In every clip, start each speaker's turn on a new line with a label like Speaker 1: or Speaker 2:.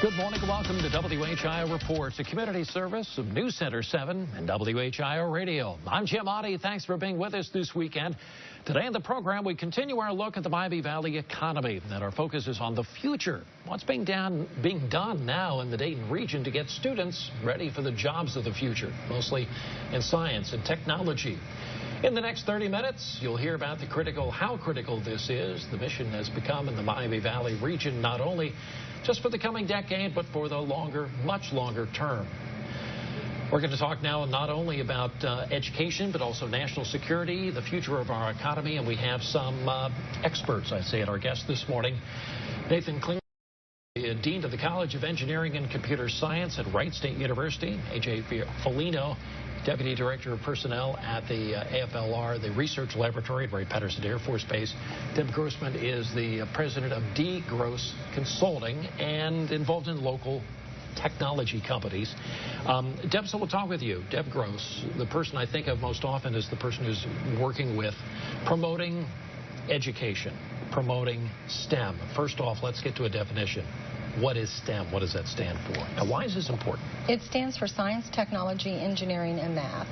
Speaker 1: Good morning and welcome to WHIO Reports, a community service of News Center 7 and WHIO Radio. I'm Jim Oddie. Thanks for being with us this weekend. Today in the program, we continue our look at the Miami Valley economy, and our focus is on the future. What's being done now in the Dayton region to get students ready for the jobs of the future, mostly in science and technology. In the next 30 minutes, you'll hear about how critical this is. The mission has become in the Miami Valley region, not only just for the coming decade, but for the much longer term. We're going to talk now not only about education, but also national security, the future of our economy, and we have some experts, I say, at our guest this morning. Nathan Klinger, Dean of the College of Engineering and Computer Science at Wright State University. A.J. Folino, Deputy Director of Personnel at the AFLR, the Research Laboratory at Wright-Patterson Air Force Base. Deb Grossman is the president of D. Gross Consulting and involved in local technology companies. Deb, so we'll talk with you. Deb Gross, the person I think of most often is the person who's working with promoting education, promoting STEM. First off, let's get to a definition. What is STEM? What does that stand for? And why is this important?
Speaker 2: It stands for science, technology, engineering, and math.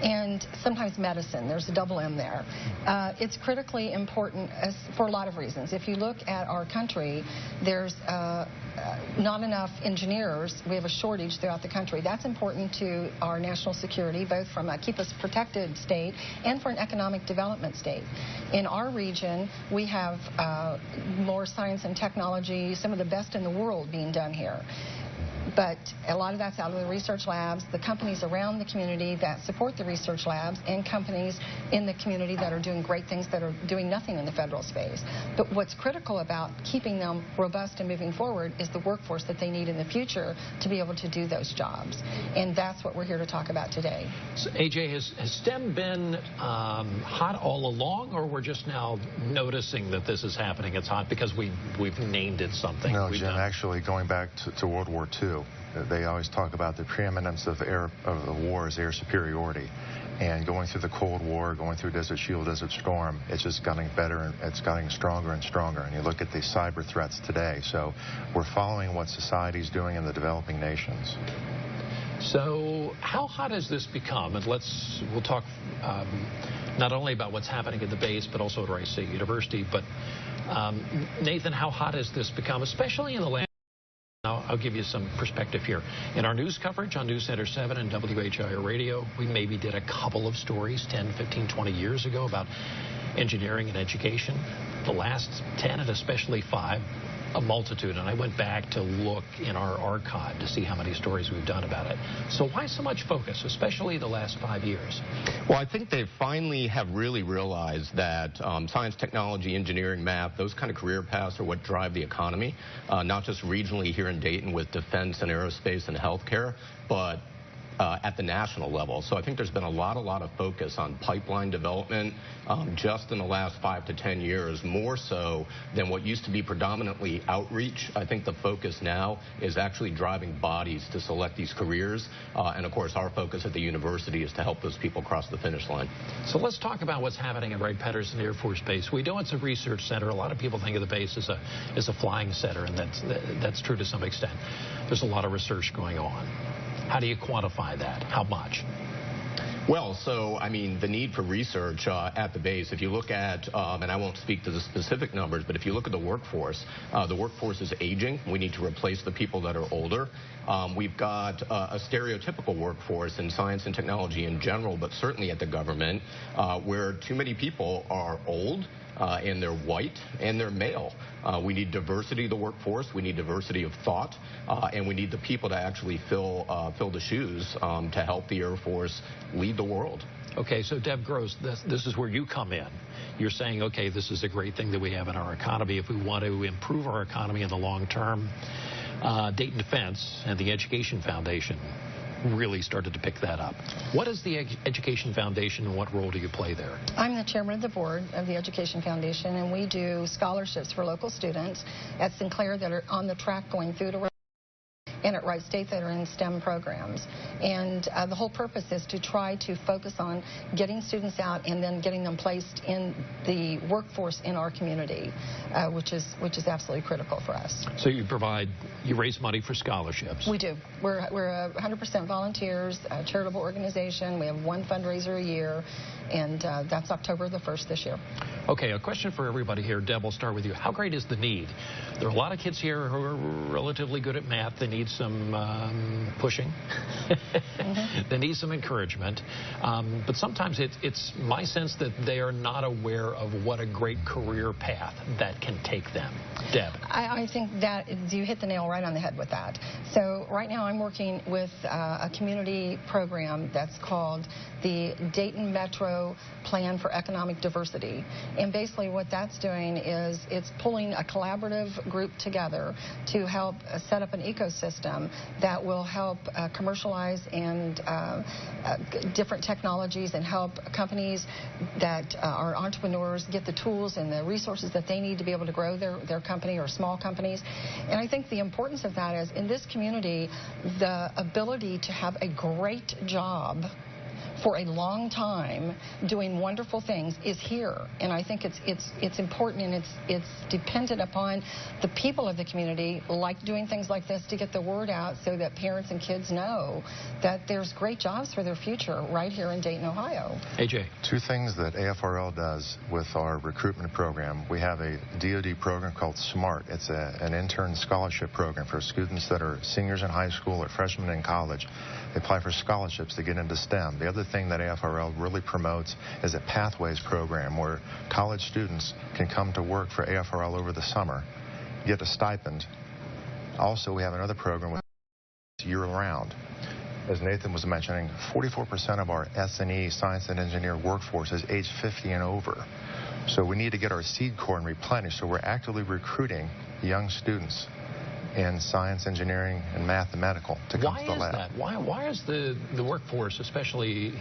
Speaker 2: And sometimes medicine. There's a double M there. It's critically important for a lot of reasons. If you look at our country, there's not enough engineers. We have a shortage throughout the country. That's important to our national security, both from a keep us protected state and for an economic development state. In our region, we have more science and technology, some of the best in the world being done here. But a lot of that's out of the research labs, the companies around the community that support the research labs, and companies in the community that are doing great things that are doing nothing in the federal space. But what's critical about keeping them robust and moving forward is the workforce that they need in the future to be able to do those jobs. And that's what we're here to talk about today.
Speaker 1: So, AJ, has STEM been hot all along, or we're just now noticing that this is happening? It's hot because we've named it something.
Speaker 3: No, Jim, actually going back to World War II, they always talk about the preeminence of the war as air superiority. And going through the Cold War, going through Desert Shield, Desert Storm, it's just getting better and it's getting stronger and stronger. And you look at the cyber threats today. So we're following what society's doing in the developing nations.
Speaker 1: So how hot has this become? And we'll talk not only about what's happening at the base, but also at Wright State University. But Nathan, how hot has this become, especially in the last? I'll give you some perspective here. In our news coverage on News Center 7 and WHIO Radio, we maybe did a couple of stories 10, 15, 20 years ago about engineering and education. The last 10 and especially 5, a multitude. And I went back to look in our archive to see how many stories we've done about it. So why so much focus, especially the last 5 years?
Speaker 4: Well, I think they finally have really realized that science, technology, engineering, math, those kind of career paths are what drive the economy, not just regionally here in Dayton with defense and aerospace and healthcare, but at the national level. So I think there's been a lot of focus on pipeline development just in the last 5 to 10 years, more so than what used to be predominantly outreach. I think the focus now is actually driving bodies to select these careers. And of course, our focus at the university is to help those people cross the finish line.
Speaker 1: So let's talk about what's happening at Wright-Patterson Air Force Base. We know it's a research center. A lot of people think of the base as a flying center, and that's true to some extent. There's a lot of research going on. How do you quantify that? How much?
Speaker 4: Well, so, I mean, the need for research at the base, if you look at, and I won't speak to the specific numbers, but if you look at the workforce is aging. We need to replace the people that are older. We've got a stereotypical workforce in science and technology in general, but certainly at the government, where too many people are old, and they're white, and they're male. We need diversity of the workforce, we need diversity of thought, and we need the people to actually fill the shoes to help the Air Force lead the world.
Speaker 1: Okay, so Deb Gross, this is where you come in. You're saying, okay, this is a great thing that we have in our economy. If we want to improve our economy in the long term, Dayton Defense and the Education Foundation really started to pick that up. What is the Education Foundation and what role do you play there?
Speaker 2: I'm the chairman of the board of the Education Foundation, and we do scholarships for local students at Sinclair that are on the track going through to and at Wright State that are in STEM programs. And the whole purpose is to try to focus on getting students out and then getting them placed in the workforce in our community, which is absolutely critical for us.
Speaker 1: So you raise money for scholarships.
Speaker 2: We do. We're 100% volunteers, a charitable organization. We have one fundraiser a year, and that's October the 1st this year.
Speaker 1: Okay, a question for everybody here. Deb, we'll start with you. How great is the need? There are a lot of kids here who are relatively good at math. They need some pushing. They need some encouragement. But sometimes it's my sense that they are not aware of what a great career path that can take them. Deb.
Speaker 2: I think that you hit the nail right on the head with that. So right now I'm working with a community program that's called the Dayton Metro Plan for Economic Diversity. And basically what that's doing is it's pulling a collaborative group together to help set up an ecosystem that will help commercialize and different technologies and help companies that are entrepreneurs get the tools and the resources that they need to be able to grow their company or small companies. And I think the importance of that is in this community, the ability to have a great job for a long time doing wonderful things is here, and I think it's important, and it's dependent upon the people of the community like doing things like this to get the word out so that parents and kids know that there's great jobs for their future right here in Dayton, Ohio.
Speaker 1: AJ.
Speaker 3: Two things that AFRL does with our recruitment program. We have a DoD program called SMART. It's an intern scholarship program for students that are seniors in high school or freshmen in college. They apply for scholarships to get into STEM. The other thing that AFRL really promotes is a Pathways program where college students can come to work for AFRL over the summer, get a stipend. Also, we have another program with year-round. As Nathan was mentioning, 44% of our S&E, science and engineer workforce is age 50 and over. So we need to get our seed corn replenished, so we're actively recruiting young students in science, engineering, and math and medical to come to the lab.
Speaker 1: Why is that? Why is the workforce, especially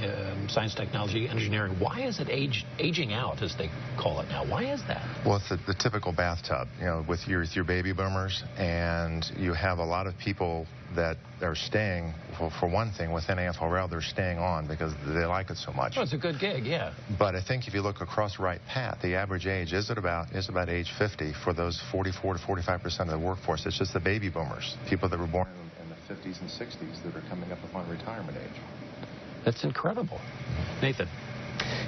Speaker 1: science, technology, engineering, why is it aging out, as they call it now? Why is that?
Speaker 3: Well, it's the typical bathtub, you know, with your baby boomers, and you have a lot of people that are staying, for one thing, within AFRL, they're staying on because they like it so much.
Speaker 1: Well, it's a good gig, yeah.
Speaker 3: But I think if you look across the right path, the average age is about age 50 for those 44 to 45% of the workforce. It's just the baby boomers, people that were born in the 50s and 60s that are coming up upon retirement age.
Speaker 1: That's incredible. Nathan.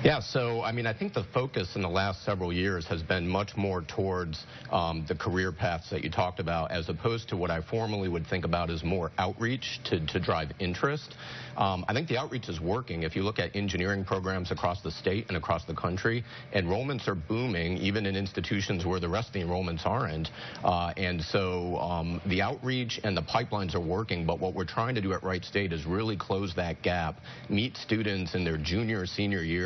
Speaker 4: Yeah, so I mean, I think the focus in the last several years has been much more towards the career paths that you talked about, as opposed to what I formerly would think about as more outreach to drive interest. I think the outreach is working. If you look at engineering programs across the state and across the country, enrollments are booming, even in institutions where the rest of the enrollments aren't. And so the outreach and the pipelines are working, but what we're trying to do at Wright State is really close that gap, meet students in their junior or senior year.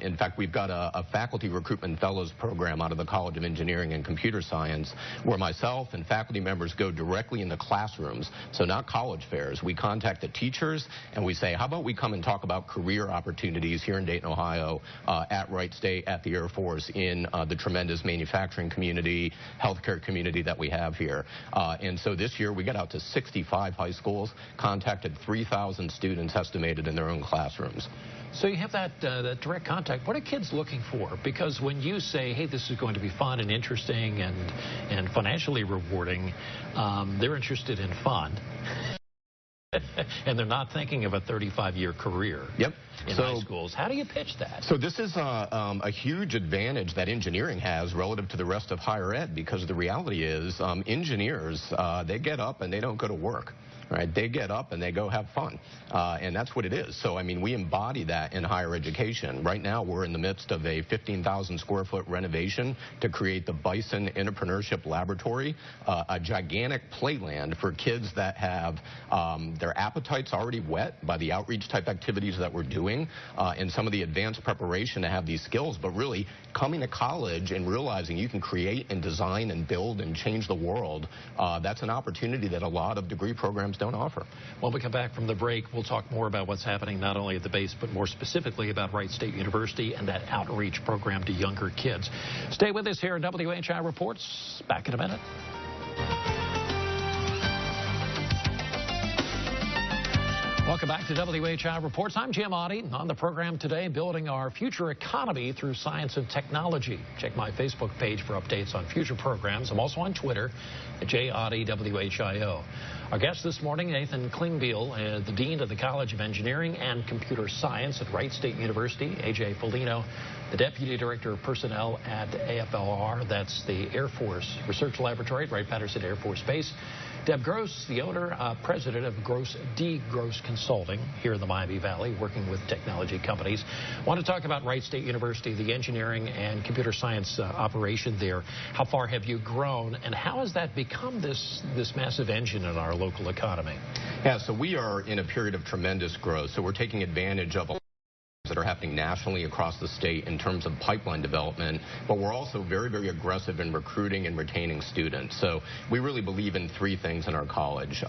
Speaker 4: In fact, we've got a faculty recruitment fellows program out of the College of Engineering and Computer Science where myself and faculty members go directly in the classrooms, so not college fairs. We contact the teachers and we say, how about we come and talk about career opportunities here in Dayton, Ohio, at Wright State, at the Air Force, in the tremendous manufacturing community, healthcare community that we have here. And so this year we got out to 65 high schools, contacted 3,000 students estimated in their own classrooms.
Speaker 1: So you have that direct contact. What are kids looking for? Because when you say, hey, this is going to be fun and interesting and financially rewarding, they're interested in fun. And they're not thinking of a 35-year career in high schools. How do you pitch that?
Speaker 4: So this is a huge advantage that engineering has relative to the rest of higher ed, because the reality is engineers, they get up and they don't go to work. Right? They get up and they go have fun, and that's what it is. So, I mean, we embody that in higher education. Right now, we're in the midst of a 15,000 square foot renovation to create the Bison Entrepreneurship Laboratory, a gigantic playland for kids that have their appetites already whet by the outreach type activities that we're doing, and some of the advanced preparation to have these skills, but really coming to college and realizing you can create and design and build and change the world. That's an opportunity that a lot of degree programs don't offer.
Speaker 1: When we come back from the break, we'll talk more about what's happening not only at the base, but more specifically about Wright State University and that outreach program to younger kids. Stay with us here at WHIO Reports. Back in a minute. Welcome back to WHIO Reports. I'm Jim Oddie. On the program today, building our future economy through science and technology. Check my Facebook page for updates on future programs. I'm also on Twitter at JOddieWHIO. Our guest this morning, Nathan Klingbeil, the Dean of the College of Engineering and Computer Science at Wright State University. AJ Foligno, the Deputy Director of Personnel at AFLR. That's the Air Force Research Laboratory at Wright-Patterson Air Force Base. Deb Gross, the owner, president of Gross Consulting here in the Miami Valley, working with technology companies. I want to talk about Wright State University, the engineering and computer science operation there. How far have you grown, and how has that become this massive engine in our local economy?
Speaker 4: Yeah, so we are in a period of tremendous growth. So we're taking advantage of that are happening nationally across the state in terms of pipeline development, but we're also very, very aggressive in recruiting and retaining students. So we really believe in three things in our college.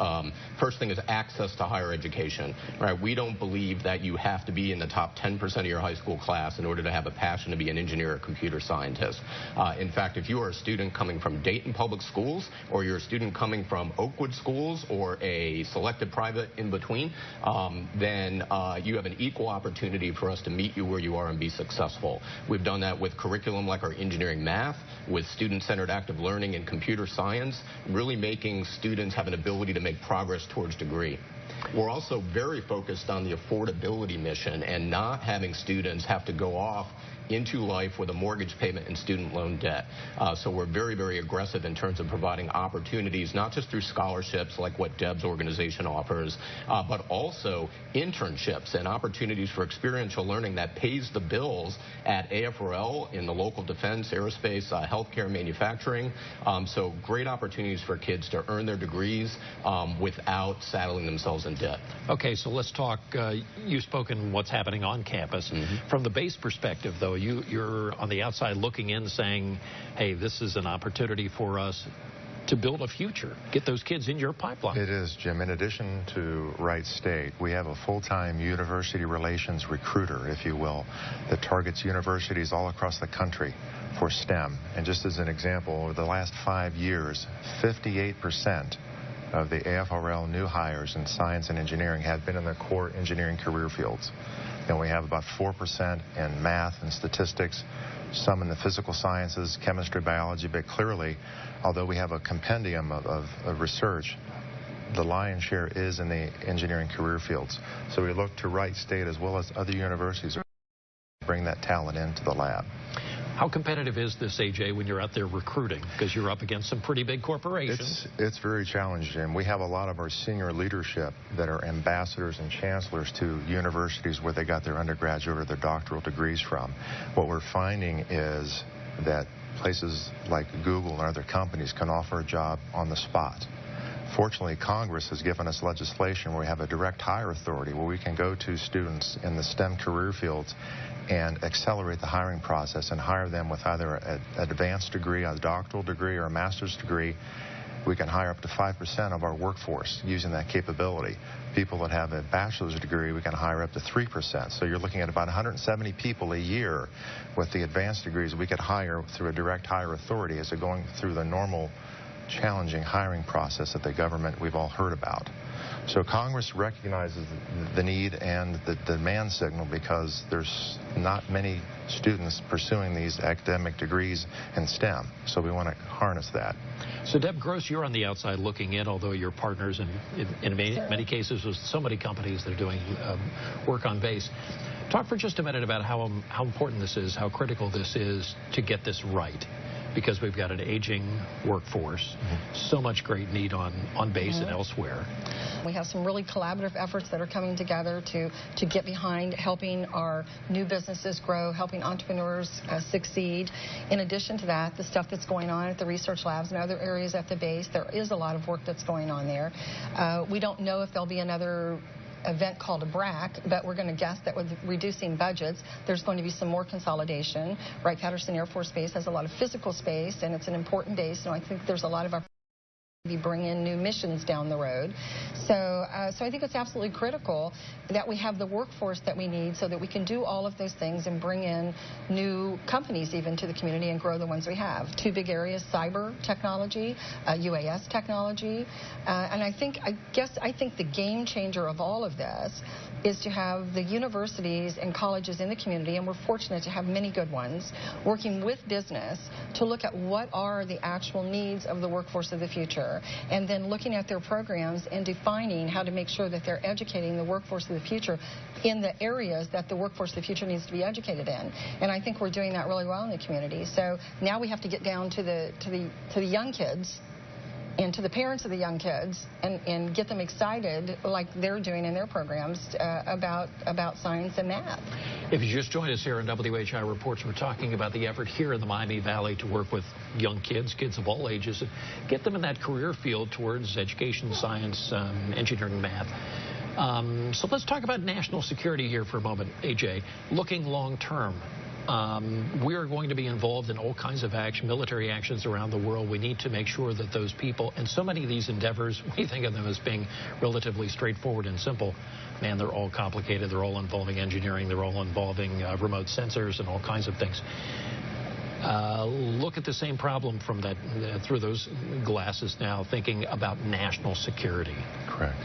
Speaker 4: First thing is access to higher education. Right? We don't believe that you have to be in the top 10% of your high school class in order to have a passion to be an engineer or computer scientist. In fact, if you are a student coming from Dayton Public Schools, or you're a student coming from Oakwood Schools, or a selected private in between, then you have an equal opportunity for us to meet you where you are and be successful. We've done that with curriculum like our engineering math, with student-centered active learning and computer science, really making students have an ability to make progress towards degree. We're also very focused on the affordability mission and not having students have to go off into life with a mortgage payment and student loan debt. So we're very, very aggressive in terms of providing opportunities, not just through scholarships like what Deb's organization offers, but also internships and opportunities for experiential learning that pays the bills at AFRL in the local defense, aerospace, healthcare, manufacturing. So great opportunities for kids to earn their degrees without saddling themselves in debt.
Speaker 1: Okay, so let's talk. You've spoken what's happening on campus. From the base perspective, though, you're on the outside looking in saying, hey, this is an opportunity for us to build a future, get those kids in your pipeline.
Speaker 3: It is, Jim. In addition to Wright State, we have a full-time university relations recruiter, if you will, that targets universities all across the country for STEM. And just as an example, over the last 5 years, 58% of the AFRL new hires in science and engineering have been in the core engineering career fields. And we have about 4% in math and statistics, some in the physical sciences, chemistry, biology, but clearly, although we have a compendium of research, the lion's share is in the engineering career fields. So we look to Wright State as well as other universities to bring that talent into the lab.
Speaker 1: How competitive is this, AJ, when you're out there recruiting? Because you're up against some pretty big corporations.
Speaker 3: It's very challenging. We have a lot of our senior leadership that are ambassadors and chancellors to universities where they got their undergraduate or their doctoral degrees from. What we're finding is that places like Google and other companies can offer a job on the spot. Fortunately, Congress has given us legislation where we have a direct hire authority where we can go to students in the STEM career fields and accelerate the hiring process and hire them with either an advanced degree, a doctoral degree, or a master's degree. We can hire up to 5% of our workforce using that capability. People that have a bachelor's degree, we can hire up to 3%. So you're looking at about 170 people a year with the advanced degrees we could hire through a direct hire authority as they're going through the normal challenging hiring process that the government we've all heard about. So Congress recognizes the need and the demand signal because there's not many students pursuing these academic degrees in STEM. So we want to harness that.
Speaker 1: So Deb Gross, you're on the outside looking in, although you're partners in many cases with so many companies that are doing work on base. Talk for just a minute about how important this is, how critical this is to get this right. Because we've got an aging workforce, so much great need on base and elsewhere.
Speaker 2: We have some really collaborative efforts that are coming together to get behind helping our new businesses grow, helping entrepreneurs succeed. In addition to that, the stuff that's going on at the research labs and other areas at the base, there is a lot of work that's going on there. We don't know if there'll be another event called a BRAC, but we're going to guess that with reducing budgets, there's going to be some more consolidation. Wright-Patterson Air Force Base has a lot of physical space, and it's an important base, so I think there's a lot of bring in new missions down the road. So I think it's absolutely critical that we have the workforce that we need so that we can do all of those things and bring in new companies even to the community and grow the ones we have. Two big areas: cyber technology, UAS technology, and I think the game changer of all of this is to have the universities and colleges in the community, and we're fortunate to have many good ones, working with business to look at what are the actual needs of the workforce of the future, and then looking at their programs and defining how to make sure that they're educating the workforce of the future in the areas that the workforce of the future needs to be educated in. And I think we're doing that really well in the community. So now we have to get down to the young kids and to the parents of the young kids and get them excited like they're doing in their programs about science and math.
Speaker 1: If you just joined us here on WHIO Reports, we're talking about the effort here in the Miami Valley to work with young kids of all ages, and get them in that career field towards education, science, engineering, math. So let's talk about national security here for a moment, AJ. Looking long term. We are going to be involved in all kinds of military actions around the world. We need to make sure that those people, and so many of these endeavors, we think of them as being relatively straightforward and simple. Man, they're all complicated. They're all involving engineering. They're all involving remote sensors and all kinds of things. Look at the same problem from through those glasses now, thinking about national security.
Speaker 3: Correct.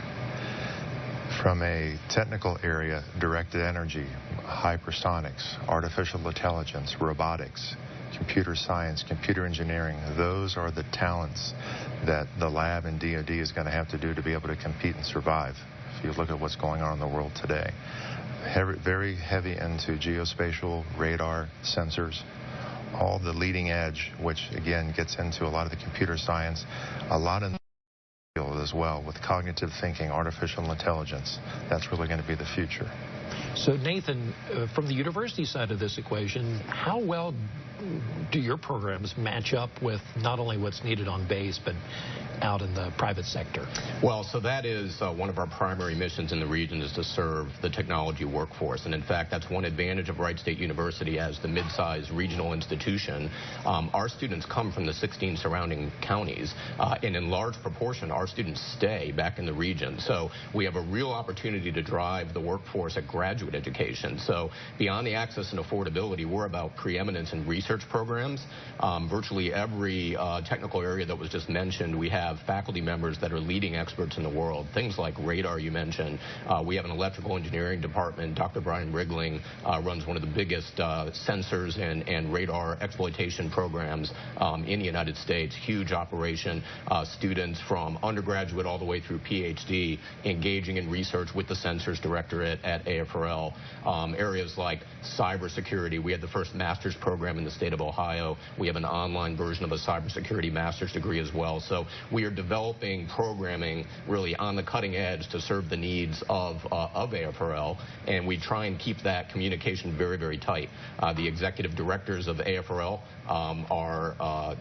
Speaker 3: From a technical area, directed energy, hypersonics, artificial intelligence, robotics, computer science, computer engineering, those are the talents that the lab and DoD is going to have to do to be able to compete and survive. If you look at what's going on in the world today, very heavy into geospatial, radar, sensors, all the leading edge, which again gets into a lot of the computer science, a lot in as well with cognitive thinking, artificial intelligence. That's really going to be the future.
Speaker 1: So Nathan, from the university side of this equation, how well do your programs match up with not only what's needed on base, but out in the private sector?
Speaker 4: Well, so that is one of our primary missions in the region, is to serve the technology workforce. And in fact, that's one advantage of Wright State University as the mid-sized regional institution. Our students come from the 16 surrounding counties, and in large proportion, our students stay back in the region. So we have a real opportunity to drive the workforce at graduate education. So beyond the access and affordability, we're about preeminence in research programs. Virtually every technical area that was just mentioned, we have faculty members that are leading experts in the world. Things like radar you mentioned. We have an electrical engineering department. Dr. Brian Rigling runs one of the biggest sensors and radar exploitation programs in the United States. Huge operation. Students from undergraduate all the way through PhD engaging in research with the Sensors Directorate at AFRL. Areas like cybersecurity. We had the first master's program in the state of Ohio. We have an online version of a cybersecurity master's degree as well. So we are developing programming really on the cutting edge to serve the needs of AFRL, and we try and keep that communication very, very tight. The executive directors of AFRL are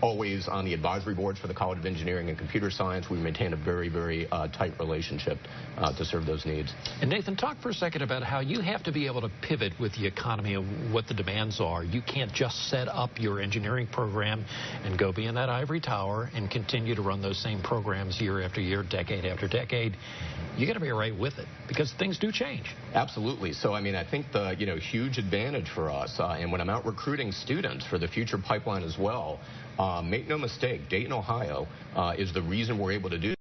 Speaker 4: always on the advisory boards for the College of Engineering and Computer Science. We maintain a very, very tight relationship to serve those needs.
Speaker 1: And Nathan, talk for a second about how you have to be able to pivot with the economy of what the demands are. You can't just set up your engineering program and go be in that ivory tower and continue to run those same programs year after year, decade after decade. You got to be right with it because things do change.
Speaker 4: Absolutely. So, I mean, I think the huge advantage for us, and when I'm out recruiting students for the future pipeline as well, make no mistake, Dayton, Ohio is the reason we're able to do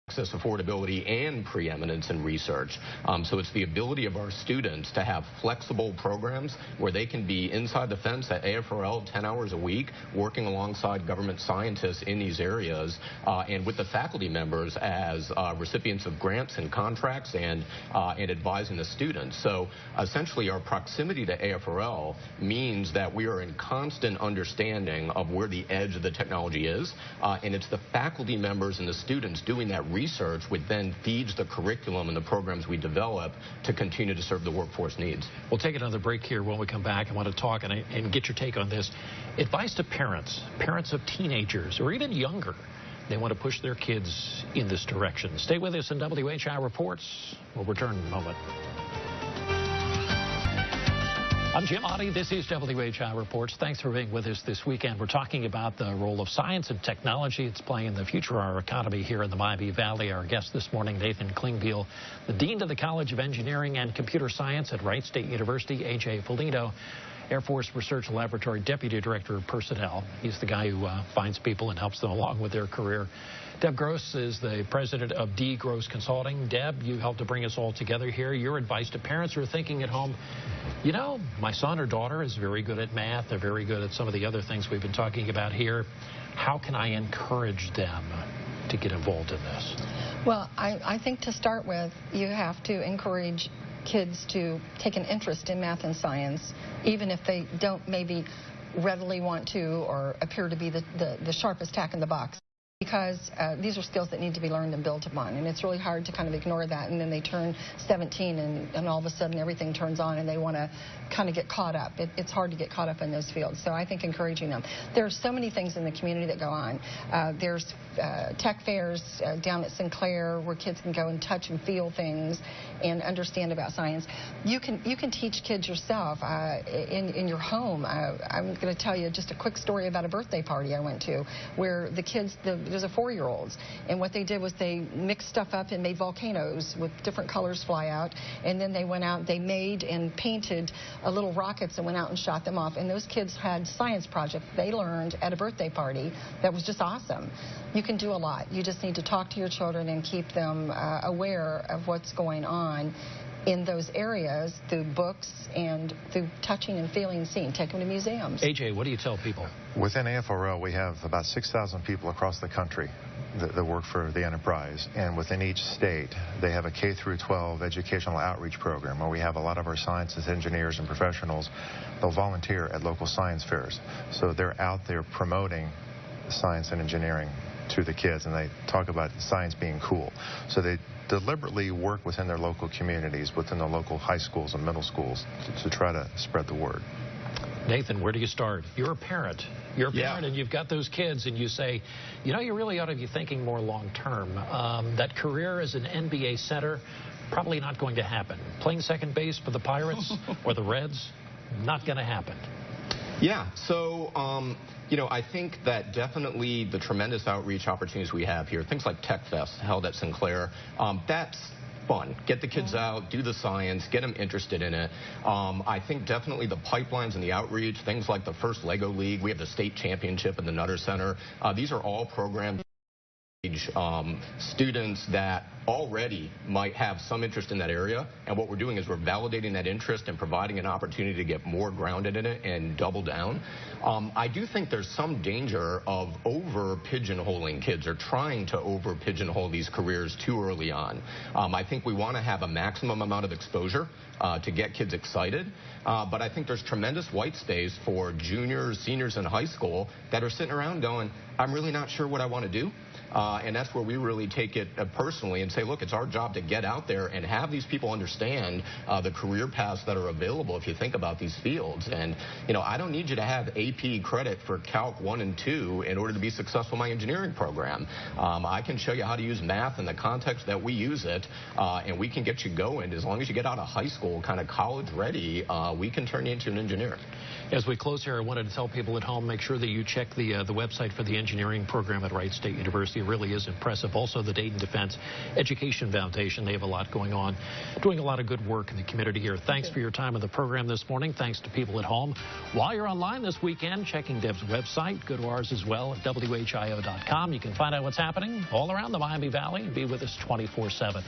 Speaker 4: access, affordability, and preeminence in research. So it's the ability of our students to have flexible programs where they can be inside the fence at AFRL 10 hours a week, working alongside government scientists in these areas, and with the faculty members as recipients of grants and contracts and advising the students. So essentially our proximity to AFRL means that we are in constant understanding of where the edge of the technology is, and it's the faculty members and the students doing that research which then feeds the curriculum and the programs we develop to continue to serve the workforce needs.
Speaker 1: We'll take another break here. When we come back, I want to talk and get your take on this. Advice to parents of teenagers or even younger. They want to push their kids in this direction. Stay with us in WHIO Reports. We'll return in a moment. I'm Jim Oddie. This is WHIO Reports. Thanks for being with us this weekend. We're talking about the role of science and technology. It's playing in the future of our economy here in the Miami Valley. Our guest this morning, Nathan Klingbeil, the Dean of the College of Engineering and Computer Science at Wright State University, A.J. Foligno, Air Force Research Laboratory Deputy Director of Personnel. He's the guy who finds people and helps them along with their career. Deb Gross is the president of D. Gross Consulting. Deb, you helped to bring us all together here. Your advice to parents who are thinking at home, you know, my son or daughter is very good at math. They're very good at some of the other things we've been talking about here. How can I encourage them to get involved in this?
Speaker 2: Well, I think to start with, you have to encourage kids to take an interest in math and science, even if they don't maybe readily want to or appear to be the sharpest tack in the box. Because these are skills that need to be learned and built upon, and it's really hard to kind of ignore that, and then they turn 17 and all of a sudden everything turns on and they want to kind of get caught up. It's hard to get caught up in those fields, so I think encouraging them. There are so many things in the community that go on. There's tech fairs down at Sinclair where kids can go and touch and feel things and understand about science. You can teach kids yourself in your home. I'm going to tell you just a quick story about a birthday party I went to where the kids, there's a 4-year-olds, and what they did was they mixed stuff up and made volcanoes with different colors fly out, and then they went out, they made and painted little rockets and went out and shot them off, and those kids had science projects they learned at a birthday party that was just awesome. You can do a lot. You just need to talk to your children and keep them aware of what's going on in those areas through books and through touching and feeling and seeing. Take them to museums.
Speaker 1: AJ, what do you tell people?
Speaker 3: Within AFRL, we have about 6,000 people across the country that work for the enterprise. And within each state, they have a K-12 educational outreach program where we have a lot of our scientists, engineers, and professionals. They'll volunteer at local science fairs. So they're out there promoting science and engineering to the kids, and they talk about science being cool. So they deliberately work within their local communities, within the local high schools and middle schools to try to spread the word.
Speaker 1: Nathan, where do you start? You're a parent. You're a parent, and you've got those kids, and you say, you know, you really ought to be thinking more long term. That career as an NBA center, probably not going to happen. Playing second base for the Pirates or the Reds, not going to happen.
Speaker 4: Yeah, so, you know, I think that definitely the tremendous outreach opportunities we have here, things like Tech Fest held at Sinclair, that's fun. Get the kids out, do the science, get them interested in it. I think definitely the pipelines and the outreach, things like the first Lego League, we have the state championship in the Nutter Center. These are all programs students that already might have some interest in that area, and what we're doing is we're validating that interest and providing an opportunity to get more grounded in it and double down. I do think there's some danger of over pigeonholing kids or trying to over pigeonhole these careers too early on. I think we want to have a maximum amount of exposure to get kids excited, but I think there's tremendous white space for juniors, seniors in high school that are sitting around going, I'm really not sure what I want to do. And that's where we really take it personally and say, look, it's our job to get out there and have these people understand the career paths that are available if you think about these fields. And, you know, I don't need you to have AP credit for Calc 1 and 2 in order to be successful in my engineering program. I can show you how to use math in the context that we use it, and we can get you going. As long as you get out of high school kind of college ready, we can turn you into an engineer.
Speaker 1: As we close here, I wanted to tell people at home, make sure that you check the website for the engineering program at Wright State University. It really is impressive. Also, the Dayton Defense Education Foundation, they have a lot going on, doing a lot of good work in the community here. Thanks for your time on the program this morning. Thanks to people at home. While you're online this weekend, checking Deb's website, go to ours as well at WHIO.com. You can find out what's happening all around the Miami Valley and be with us 24/7.